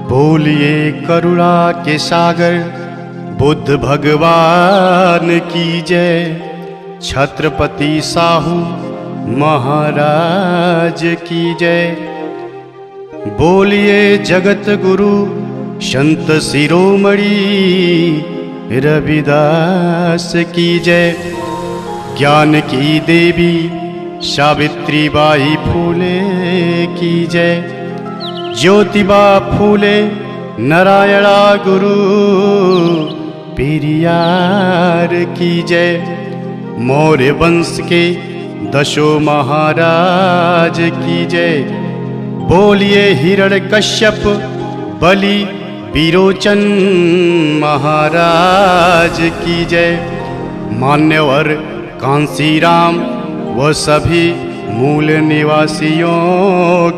बोलिए करुणा के सागर बुद्ध भगवान की जय। छत्रपति साहू महाराज की जय। बोलिए जगत गुरु संत शिरोमणि रविदास की जय। ज्ञान की देवी सावित्री बाई फूले की जय। ज्योतिबा फूले नारायणा गुरु पेरियार की जय। मौर्य वंश के दशो महाराज की जय। बोलिए हिरण्यकश्यप बलि विरोचन महाराज की जय। मान्यवर कांसीराम व सभी मूल निवासियों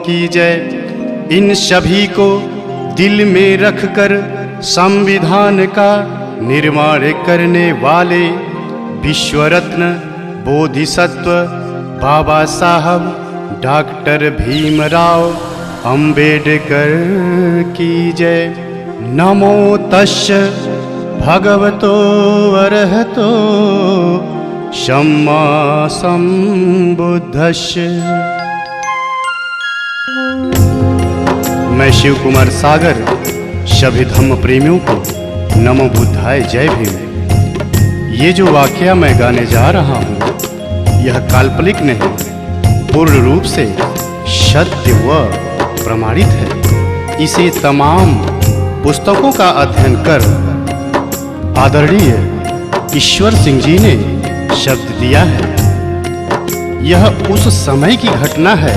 की जय। इन सभी को दिल में रखकर संविधान का निर्माण करने वाले विश्वरत्न बोधिसत्व बाबा साहब डॉक्टर भीमराव अंबेडकर की जय। नमो तस्य भगवतो अरहतो सम्मा संबुद्धस्य। मैं शिव कुमार सागर सभी धम्म प्रेमियों को नमो बुद्धाय जय भीम। ये जो वाकया मैं गाने जा रहा हूँ यह काल्पनिक नहीं, पूर्ण रूप से सत्य व प्रमाणित है। इसे तमाम पुस्तकों का अध्ययन कर आदरणीय ईश्वर सिंह जी ने शब्द दिया है। यह उस समय की घटना है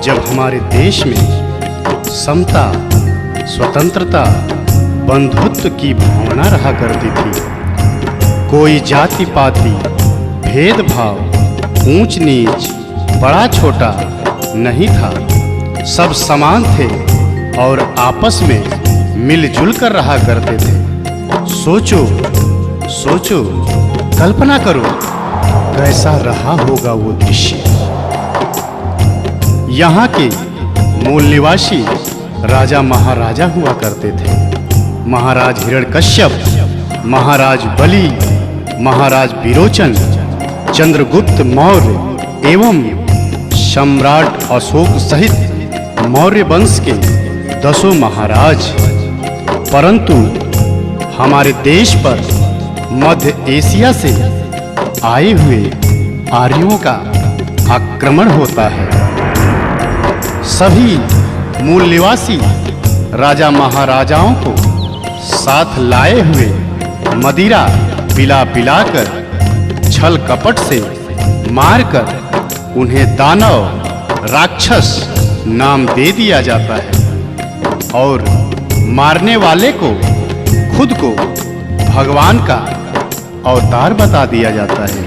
जब हमारे देश में समता, स्वतंत्रता, बंधुत्व की भावना रहा करती थी। कोई जाति पाति, भेदभाव, ऊंच नीच, बड़ा छोटा नहीं था। सब समान थे और आपस में मिलजुल कर रहा करते थे। सोचो सोचो, कल्पना करो कैसा रहा होगा वो दृश्य। यहाँ के मूल निवासी राजा महाराजा हुआ करते थे। महाराज हिरण्यकश्यप, महाराज बलि, महाराज विरोचन, चंद्रगुप्त मौर्य एवं सम्राट अशोक सहित मौर्य वंश के 10 महाराज। परंतु हमारे देश पर मध्य एशिया से आए हुए आर्यों का आक्रमण होता है। सभी मूल निवासी राजा महाराजाओं को साथ लाए हुए मदिरा पिला पिलाकर छल कपट से मारकर उन्हें दानव राक्षस नाम दे दिया जाता है और मारने वाले को खुद को भगवान का अवतार बता दिया जाता है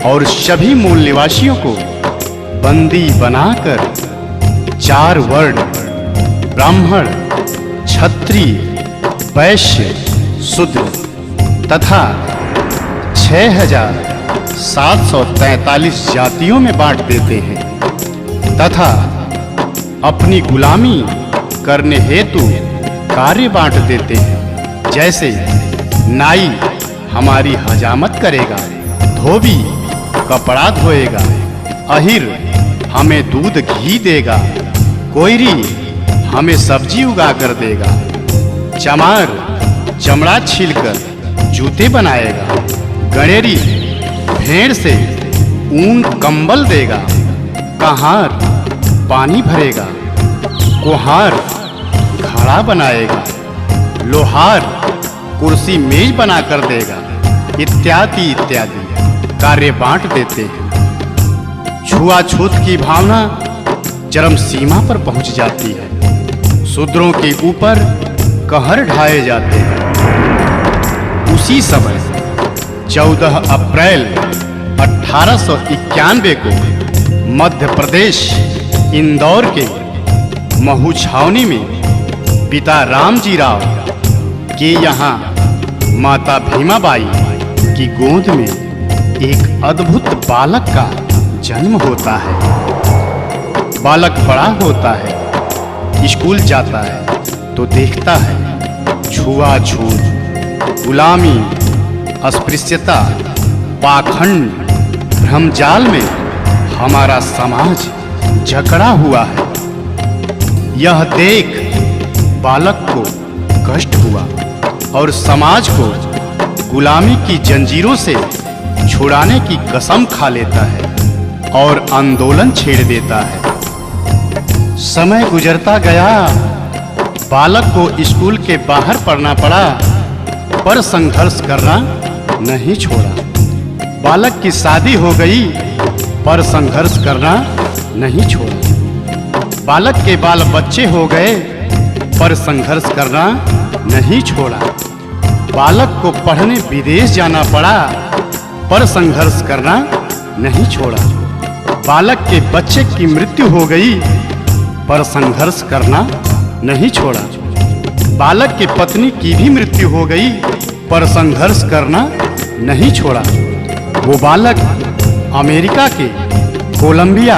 और सभी मूल निवासियों को बंदी बनाकर 4 वर्ण ब्राह्मण, क्षत्रिय, वैश्य, शूद्र तथा 6743 जातियों में बांट देते हैं तथा अपनी गुलामी करने हेतु कार्य बांट देते हैं। जैसे नाई हमारी हजामत करेगा, धोबी कपड़ा धोएगा, अहिर हमें दूध घी देगा, कोयरी हमें सब्जी उगा कर देगा, चमार चमड़ा छीलकर जूते बनाएगा, गणेरी भेड़ से ऊन कंबल देगा, कहार पानी भरेगा, कुम्हार घड़ा बनाएगा, लोहार कुर्सी मेज बना कर देगा, इत्यादि इत्यादि कार्य बांट देते हैं। छुआछूत की भावना चरम सीमा पर पहुंच जाती है। शूद्रों के ऊपर कहर ढाए जाते हैं। उसी समय 14 अप्रैल 1891 को मध्य प्रदेश इंदौर के महू छावनी में पिता रामजी राव के यहाँ माता भीमाबाई की गोद में एक अद्भुत बालक का जन्म होता है। बालक बड़ा होता है स्कूल जाता है तो देखता है छुआछूत, गुलामी, अस्पृश्यता, पाखंड, भ्रमजाल में हमारा समाज जकड़ा हुआ है। यह देख बालक को कष्ट हुआ और समाज को गुलामी की जंजीरों से छुड़ाने की कसम खा लेता है और आंदोलन छेड़ देता है। समय गुजरता गया, बालक को स्कूल के बाहर पढ़ना पड़ा, पर संघर्ष करना नहीं छोड़ा। बालक की शादी हो गई, पर संघर्ष करना नहीं छोड़ा। बालक के बाल बच्चे हो गए, पर संघर्ष करना नहीं छोड़ा। बालक को पढ़ने विदेश जाना पड़ा, पर संघर्ष करना नहीं छोड़ा। बालक के बच्चे की मृत्यु हो गई, पर संघर्ष करना नहीं छोड़ा। बालक की पत्नी की भी मृत्यु हो गई, पर संघर्ष करना नहीं छोड़ा। वो बालक अमेरिका के कोलंबिया,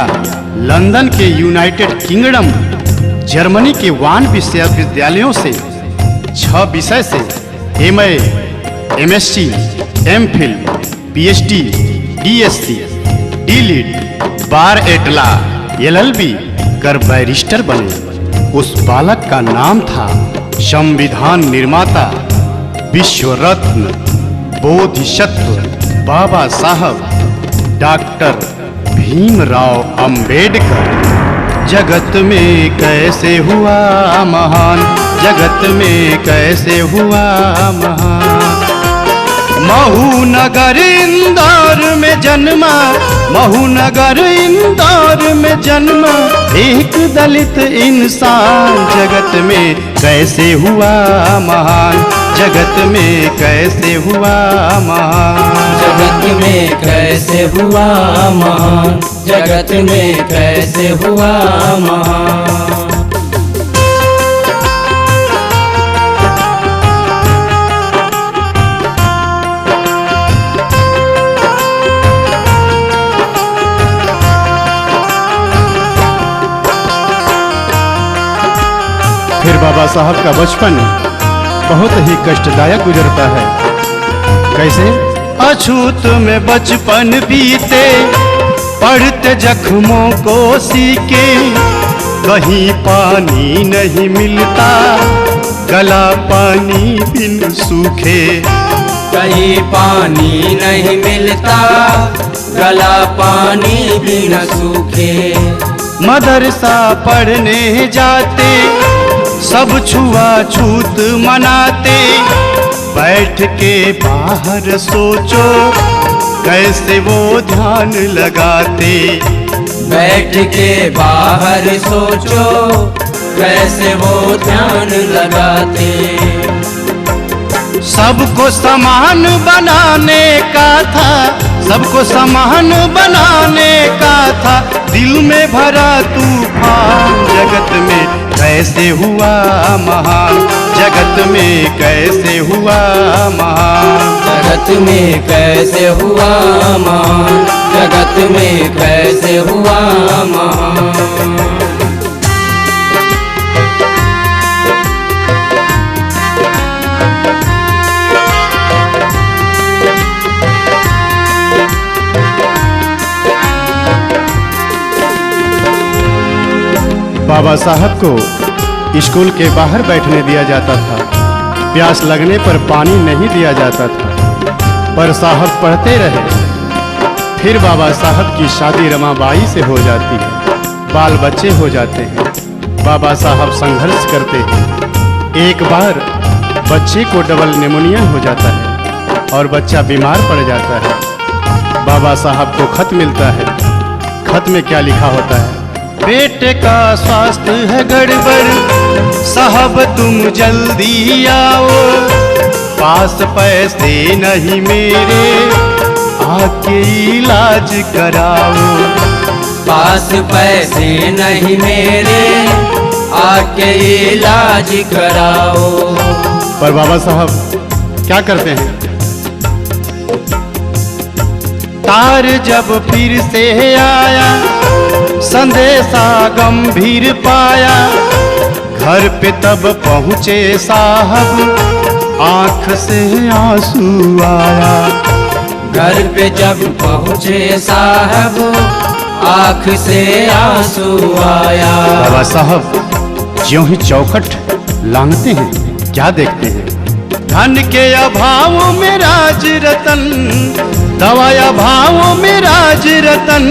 लंदन के यूनाइटेड किंगडम, जर्मनी के वान विश्वविद्यालयों से 6 विषय से MA, MSc, MPhil, PhD, DSc, DLiD, बार एटला, LLB कर बैरिस्टर बने। उस बालक का नाम था संविधान निर्माता, विश्व रत्न, बोधिसत्व बाबा साहब डॉक्टर भीमराव अंबेडकर। जगत में कैसे हुआ महान, जगत में कैसे हुआ महान। महू नगर इंदौर में जन्मा, महू नगर इंदौर में जन्मा एक दलित इंसान। जगत में कैसे हुआ महान, जगत में कैसे हुआ महान। जगत में कैसे हुआ महान, जगत में कैसे हुआ महान। फिर बाबा साहब का बचपन बहुत ही कष्टदायक गुजरता है। कैसे? अछूत में बचपन बीते, पढ़ते जख्मों को सीके। कहीं पानी नहीं मिलता, गला पानी बिन सूखे। कहीं पानी नहीं मिलता, गला पानी बिन सूखे। मदरसा पढ़ने जाते, सब छुआछूत मनाते। बैठ के बाहर सोचो, कैसे वो ध्यान लगाते। बैठ के बाहर सोचो, कैसे वो ध्यान लगाते। सबको समान बनाने का था, सबको समान बनाने का था। दिल में भरा तूफान, जगत में कैसे हुआ महान, जगत में कैसे हुआ महान। जगत में कैसे हुआ महान, जगत में कैसे हुआ महान। बाबा साहब को स्कूल के बाहर बैठने दिया जाता था। प्यास लगने पर पानी नहीं दिया जाता था, पर साहब पढ़ते रहे। फिर बाबा साहब की शादी रमाबाई से हो जाती है, बाल बच्चे हो जाते हैं। बाबा साहब संघर्ष करते हैं। एक बार बच्चे को डबल निमोनिया हो जाता है और बच्चा बीमार पड़ जाता है। बाबा साहब को खत मिलता है। खत में क्या लिखा होता है? बेटे का स्वास्थ्य है गड़बड़, साहब तुम जल्दी आओ। पास पैसे नहीं मेरे, आके इलाज कराओ। पास पैसे नहीं मेरे, आके इलाज कराओ। पर बाबा साहब क्या करते हैं? तार जब फिर से आया, संदेशा गंभीर पाया। घर पे तब पहुँचे साहब आँख से आंसू आया। घर पे जब पहुँचे साहब आँख से आंसू आया। बाबा साहब ज्यों ही चौखट लांघते हैं क्या देखते हैं? धन के अभाव में राज रतन, दवाया भाव में राज रतन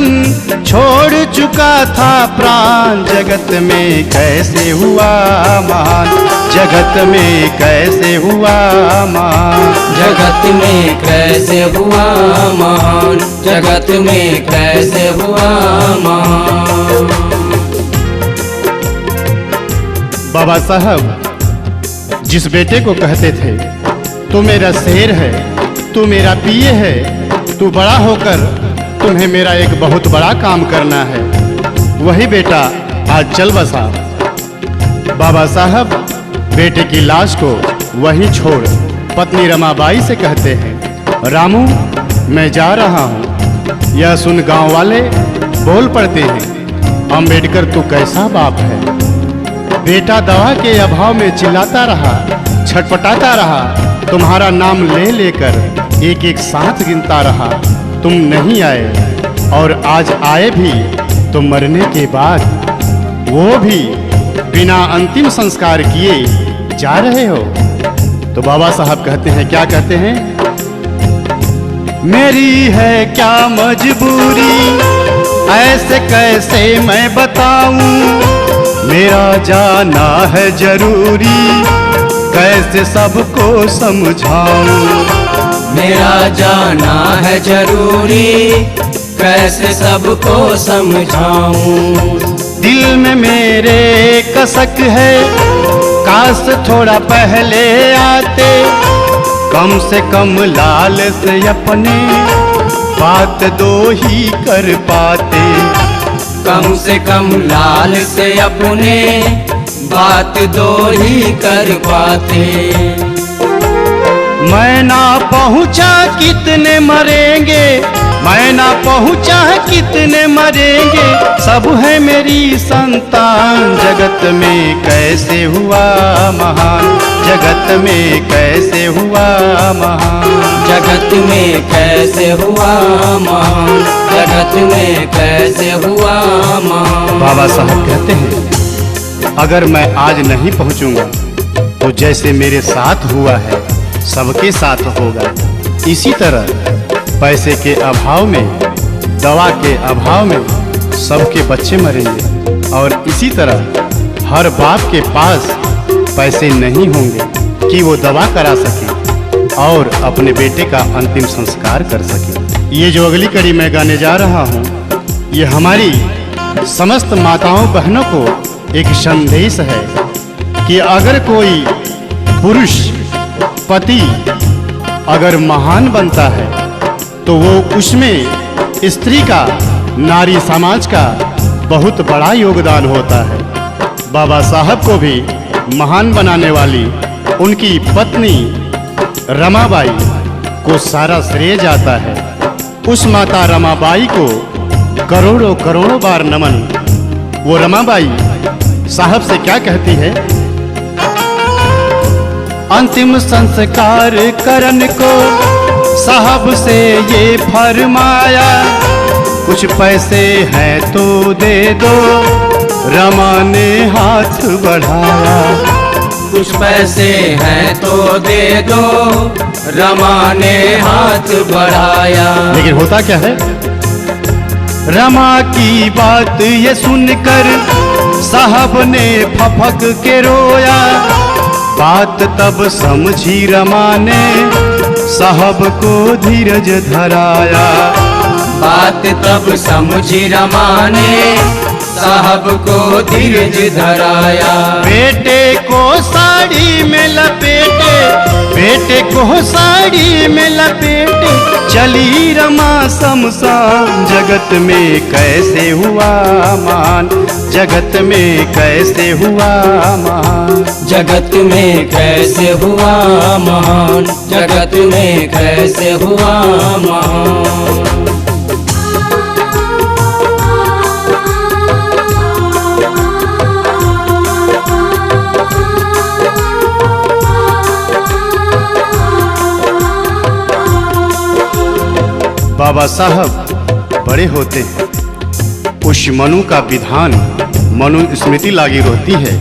छोड़ चुका था प्राण। जगत में कैसे हुआ महान, जगत में कैसे हुआ महान, जगत में कैसे हुआ महान, जगत में कैसे हुआ महान। बाबा साहब जिस बेटे को कहते थे तू मेरा शेर है, तू मेरा पिए है, तू बड़ा होकर तुम्हें मेरा एक बहुत बड़ा काम करना है, वही बेटा आज चल बसा। बाबा साहब बेटे की लाश को वहीं छोड़ पत्नी रमाबाई से कहते हैं, रामू मैं जा रहा हूँ। यह सुन गांव वाले बोल पड़ते हैं, अम्बेडकर तू कैसा बाप है। बेटा दवा के अभाव में चिल्लाता रहा, छटपटाता रहा, तुम्हारा नाम ले लेकर एक एक सांस गिनता रहा। तुम नहीं आए और आज आए भी तो मरने के बाद, वो भी बिना अंतिम संस्कार किए जा रहे हो। तो बाबा साहब कहते हैं, क्या कहते हैं? मेरी है क्या मजबूरी, ऐसे कैसे मैं बताऊं, मेरा जाना है जरूरी, कैसे सबको समझाऊं। मेरा जाना है जरूरी, कैसे सबको समझाऊं। दिल में मेरे कसक है, काश थोड़ा पहले आते, कम से कम लाल से अपने बात दो ही कर पाते। कम से कम लाल से अपने बात दो ही कर पाते। मैं ना पहुंचा कितने मरेंगे, मैं ना पहुंचा कितने मरेंगे, सब है मेरी संतान। जगत में कैसे हुआ महान, जगत में कैसे हुआ महान, जगत में कैसे हुआ महान, जगत में कैसे हुआ महान। बाबा साहब कहते हैं, अगर मैं आज नहीं पहुंचूंगा तो जैसे मेरे साथ हुआ है सबके साथ होगा। इसी तरह पैसे के अभाव में, दवा के अभाव में सबके बच्चे मरेंगे और इसी तरह हर बाप के पास पैसे नहीं होंगे कि वो दवा करा सके और अपने बेटे का अंतिम संस्कार कर सके। ये जो अगली कड़ी मैं गाने जा रहा हूँ, ये हमारी समस्त माताओं बहनों को एक संदेश है कि अगर कोई पुरुष पति अगर महान बनता है तो वो उसमें स्त्री का, नारी समाज का बहुत बड़ा योगदान होता है। बाबा साहब को भी महान बनाने वाली उनकी पत्नी रमाबाई को सारा श्रेय जाता है। उस माता रमाबाई को करोड़ों करोड़ों बार नमन। वो रमाबाई साहब से क्या कहती है? अंतिम संस्कार करन को साहब से ये फरमाया, कुछ पैसे हैं तो दे दो, रमा ने हाथ बढ़ाया। कुछ पैसे हैं तो दे दो, रमा ने हाथ बढ़ाया। लेकिन होता क्या है? रमा की बात ये सुनकर साहब ने फफक के रोया। बात तब समझी रमा ने साहब को धीरज धराया। बात तब समझी रमा ने साहब को धीरज धराया। बेटे को साड़ी में लपेटे, बेटे को साड़ी में लपेटे चली रमा शमशान। जगत में कैसे हुआ मान, जगत में कैसे हुआ मान, जगत में कैसे हुआ महान, जगत में कैसे हुआ महान। बाबा साहब बड़े होते हैं। उस मनु का विधान मनुस्मृति लागू होती है,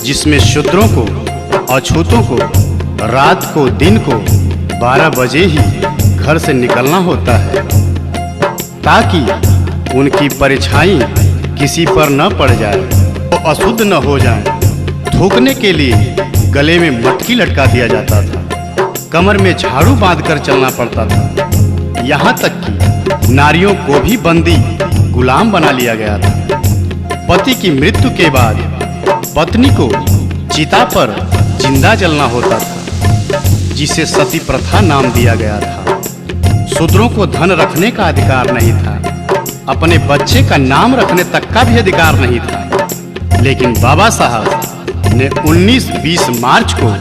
जिसमें शूद्रों को, अछूतों को रात को, दिन को 12 बजे ही घर से निकलना होता है, ताकि उनकी परछाई किसी पर न पड़ जाए, वो अशुद्ध न हो जाए। थूकने के लिए गले में मटकी लटका दिया जाता था, कमर में झाड़ू बांधकर चलना पड़ता था। यहाँ तक कि नारियों को भी बंदी गुलाम बना लिया गया था। पति की मृत्यु के बाद पत्नी को चिता पर जिंदा जलना होता था, जिसे सती प्रथा नाम दिया गया था। शूद्रों को धन रखने का अधिकार नहीं था, अपने बच्चे का नाम रखने तक का भी अधिकार नहीं था। लेकिन बाबा साहब ने 19-20 मार्च को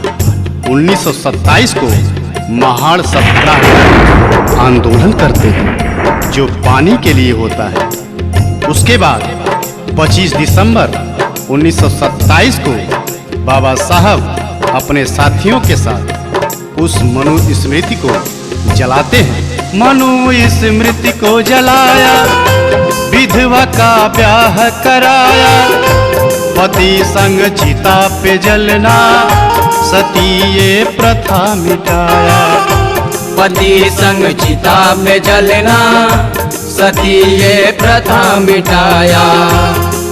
1927 को महाड़ सत्याग्रह आंदोलन करते हैं, जो पानी के लिए होता है। उसके बाद 25 दिसंबर 1927 को बाबा साहब अपने साथियों के साथ उस मनुस्मृति को जलाते हैं। मनुस्मृति को जलाया, विधवा का ब्याह कराया, पति संग चिता पे जलना, सती ये प्रथा मिटाया। पति संग चिता पे जलना, सती ये प्रथा मिटाया।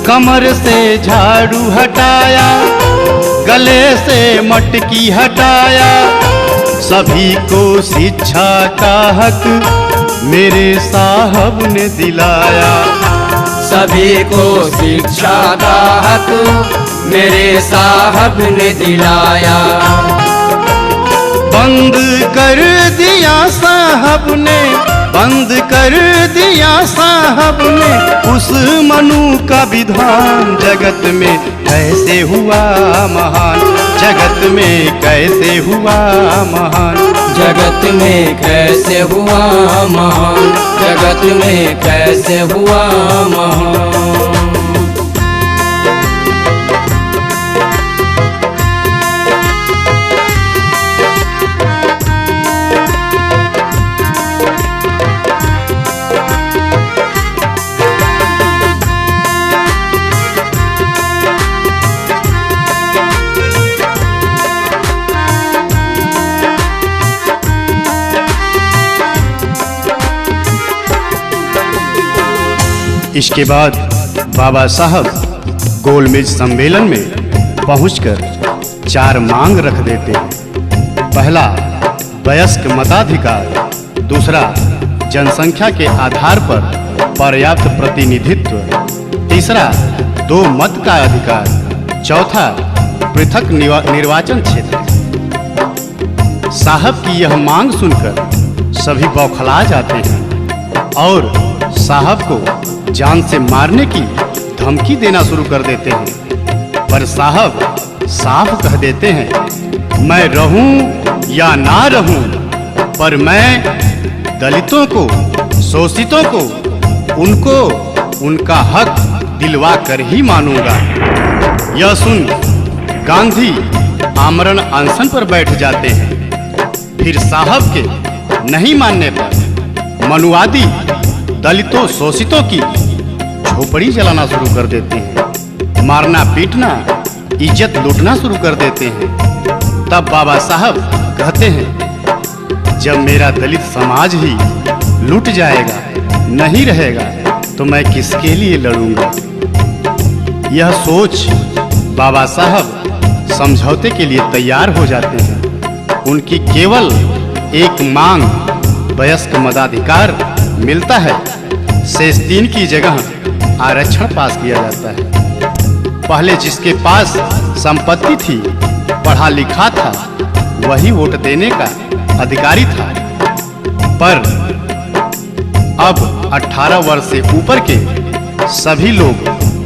कमर से झाड़ू हटाया, गले से मटकी हटाया, सभी को शिक्षा का हक मेरे साहब ने दिलाया। सभी को शिक्षा का हक मेरे साहब ने दिलाया। बंद कर दिया साहब ने, बंद कर दिया साहब ने उस मनु का विधान। जगत में कैसे हुआ महान, जगत में कैसे हुआ महान, जगत में कैसे हुआ महान, जगत में कैसे हुआ महान। इसके बाद बाबा साहब गोलमेज सम्मेलन में पहुंचकर 4 मांग रख देते हैं। पहला, वयस्क मताधिकार। दूसरा, जनसंख्या के आधार पर पर्याप्त प्रतिनिधित्व। तीसरा, 2 मत का अधिकार। चौथा, पृथक निर्वाचन क्षेत्र। साहब की यह मांग सुनकर सभी बौखला जाते हैं और साहब को जान से मारने की धमकी देना शुरू कर देते हैं। पर साहब साफ कह देते हैं, मैं रहूं या ना रहूं, पर मैं दलितों को, शोषितों को, उनको उनका हक दिलवा कर ही मानूंगा। यह सुन गांधी आमरण अनशन पर बैठ जाते हैं। फिर साहब के नहीं मानने पर मनुवादी दलितों, शोषितों की झोपड़ी जलाना शुरू कर देते हैं, मारना पीटना, इज्जत लूटना शुरू कर देते हैं। तब बाबा साहब कहते हैं, जब मेरा दलित समाज ही लूट जाएगा, नहीं रहेगा, तो मैं किसके लिए लड़ूंगा। यह सोच बाबा साहब समझौते के लिए तैयार हो जाते हैं। उनकी केवल एक मांग, वयस्क मताधिकार मिलता है। शेष 3 की जगह आरक्षण पास किया जाता है। पहले जिसके पास संपत्ति थी, पढ़ा लिखा था, वही वोट देने का अधिकारी था। पर अब 18 वर्ष से ऊपर के सभी लोग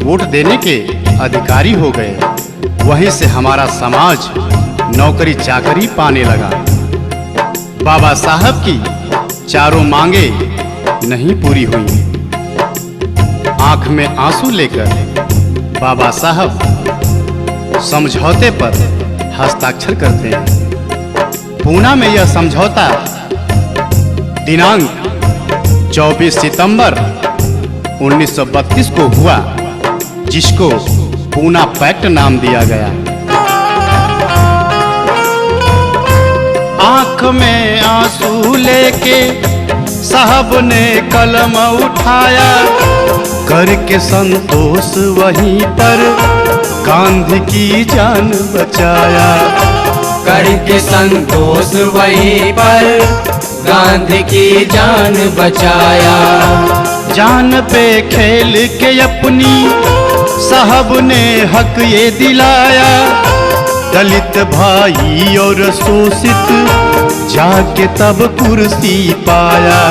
वोट देने के अधिकारी हो गए। वहीं से हमारा समाज नौकरी चाकरी पाने लगा। बाबा साहब की चारों मांगे नहीं पूरी हुई। आंख में आंसू लेकर बाबा साहब समझौते पर हस्ताक्षर करते हैं। पूना में यह समझौता दिनांक 24 सितंबर 1932 को हुआ, जिसको पूना पैक्ट नाम दिया गया। आंख में आंसू लेके साहब ने कलम उठाया, करके संतोष वहीं पर गांधी की जान बचाया। करके संतोष वहीं पर गांधी की जान बचाया। जान पे खेल के अपनी साहब ने हक ये दिलाया, दलित भाई और शोषित जाके तब कुर्सी पाया।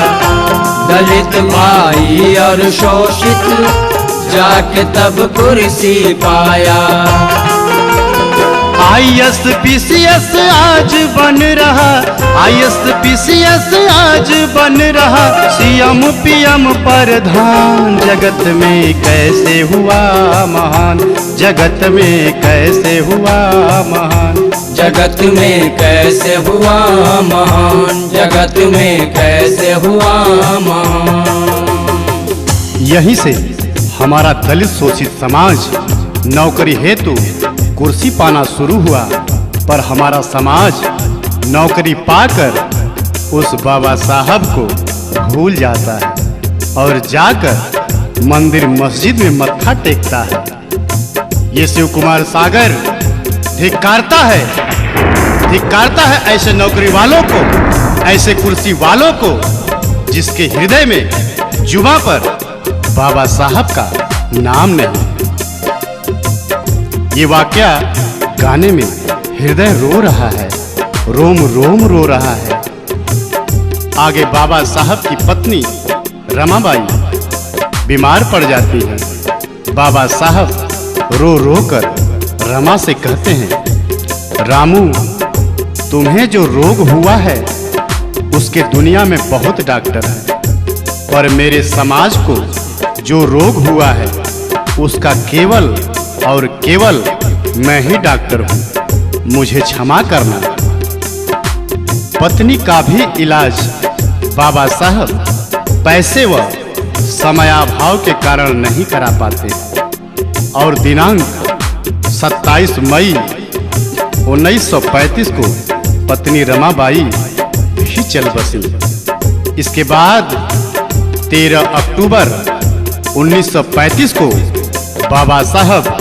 दलित भाई और शोषित जाके तब कुर्सी पाया। ISPCS आज बन रहा, ISPCS आज बन रहा, CM PM प्रधान। जगत में कैसे हुआ महान, जगत में कैसे हुआ महान, जगत में कैसे हुआ महान, जगत में कैसे हुआ महान। यहीं से हमारा दलित शोषित समाज नौकरी हेतु कुर्सी पाना शुरू हुआ, पर हमारा समाज नौकरी पाकर उस बाबा साहब को भूल जाता है और जाकर मंदिर मस्जिद में मत्था टेकता है। ये शिव कुमार सागर धिक्कारता है ऐसे नौकरी वालों को, ऐसे कुर्सी वालों को, जिसके हृदय में जुबां पर बाबा साहब का नाम नहीं। ये वाकया गाने में हृदय रो रहा है, रोम रोम रो रहा है। आगे बाबा साहब की पत्नी रमाबाई बीमार पड़ जाती है। बाबा साहब रो रो कर रमा से कहते हैं, रामू, तुम्हें जो रोग हुआ है उसके दुनिया में बहुत डॉक्टर हैं, पर मेरे समाज को जो रोग हुआ है उसका केवल और केवल मैं ही डॉक्टर हूँ, मुझे क्षमा करना। पत्नी का भी इलाज बाबा साहब पैसे व समयाभाव के कारण नहीं करा पाते और दिनांक 27 मई 1935 को पत्नी रमाबाई भी चल बसी। इसके बाद 13 अक्टूबर 1935 को बाबा साहब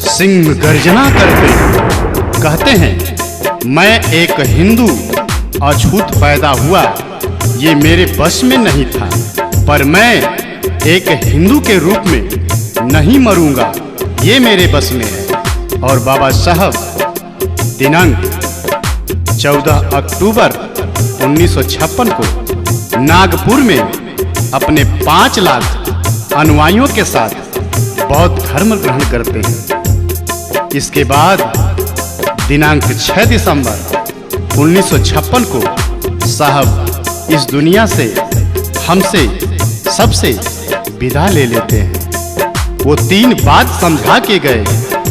सिंह गर्जना करते कहते हैं, मैं एक हिंदू अछूत पैदा हुआ, ये मेरे बस में नहीं था, पर मैं एक हिंदू के रूप में नहीं मरूंगा, ये मेरे बस में है। और बाबा साहब दिनांक 14 अक्टूबर 1956 को नागपुर में अपने 5 लाख अनुयायियों के साथ बौद्ध धर्म ग्रहण करते हैं। इसके बाद दिनांक 6 दिसंबर 1956 को साहब इस दुनिया से हमसे सबसे विदा ले लेते हैं। वो 3 बात समझा के गए,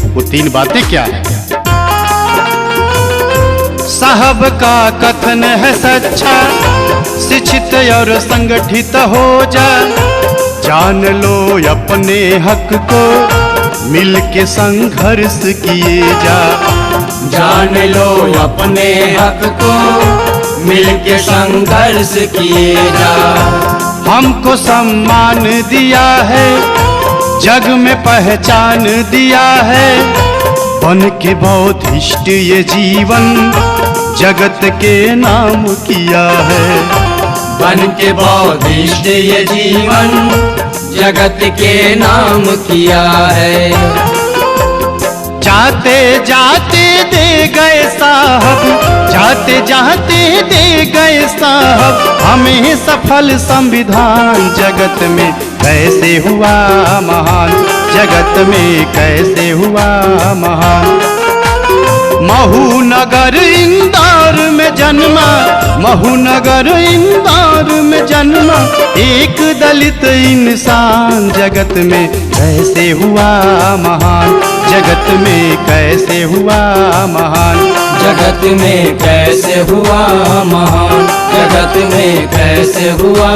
वो 3 बातें क्या है? साहब का कथन है सच्चा, शिक्षित और संगठित हो जा, जान लो अपने हक को, मिल के संघर्ष किए जा। जान लो अपने हक को, मिल के संघर्ष किए जा। हमको सम्मान दिया है, जग में पहचान दिया है, बन के बौद्धिस्ट ये जीवन जगत के नाम किया है। बन के बौद्धिस्ट ये जीवन जगत के नाम किया है। जाते जाते दे गए साहब, जाते जाते दे गए साहब, हमें सफल संविधान। जगत में कैसे हुआ महान, जगत में कैसे हुआ महान। महू नगर इंदौर में जन्मा, महू नगर इंदौर में जन्मा, एक दलित इंसान। जगत में कैसे हुआ महान, जगत में कैसे हुआ महान। जगत में कैसे हुआ महान, जगत में कैसे कैसे हुआ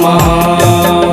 महान।